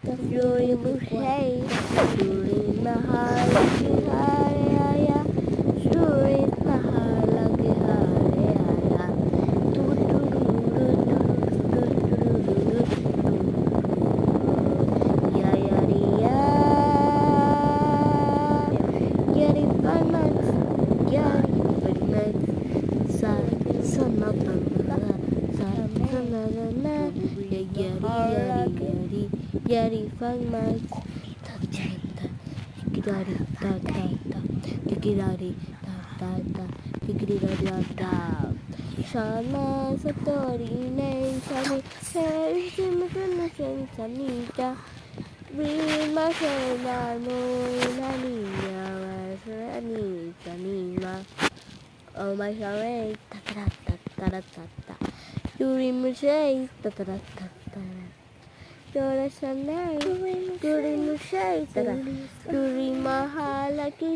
Yuri Mushay, Yuri Mahalaki Haya, Yuri Mahalaki Haya, Yayaria, Yari Farmax, Yari Farmax, Sana Bangala, Sana Yari Farmax, Shana Satori name Sami Harry Simon Samita Rima Shana no Nania Sanima Oh my sorry ta Yuri Mushay ta Yora Sanai Yuri Mushay Yuri Mahalaki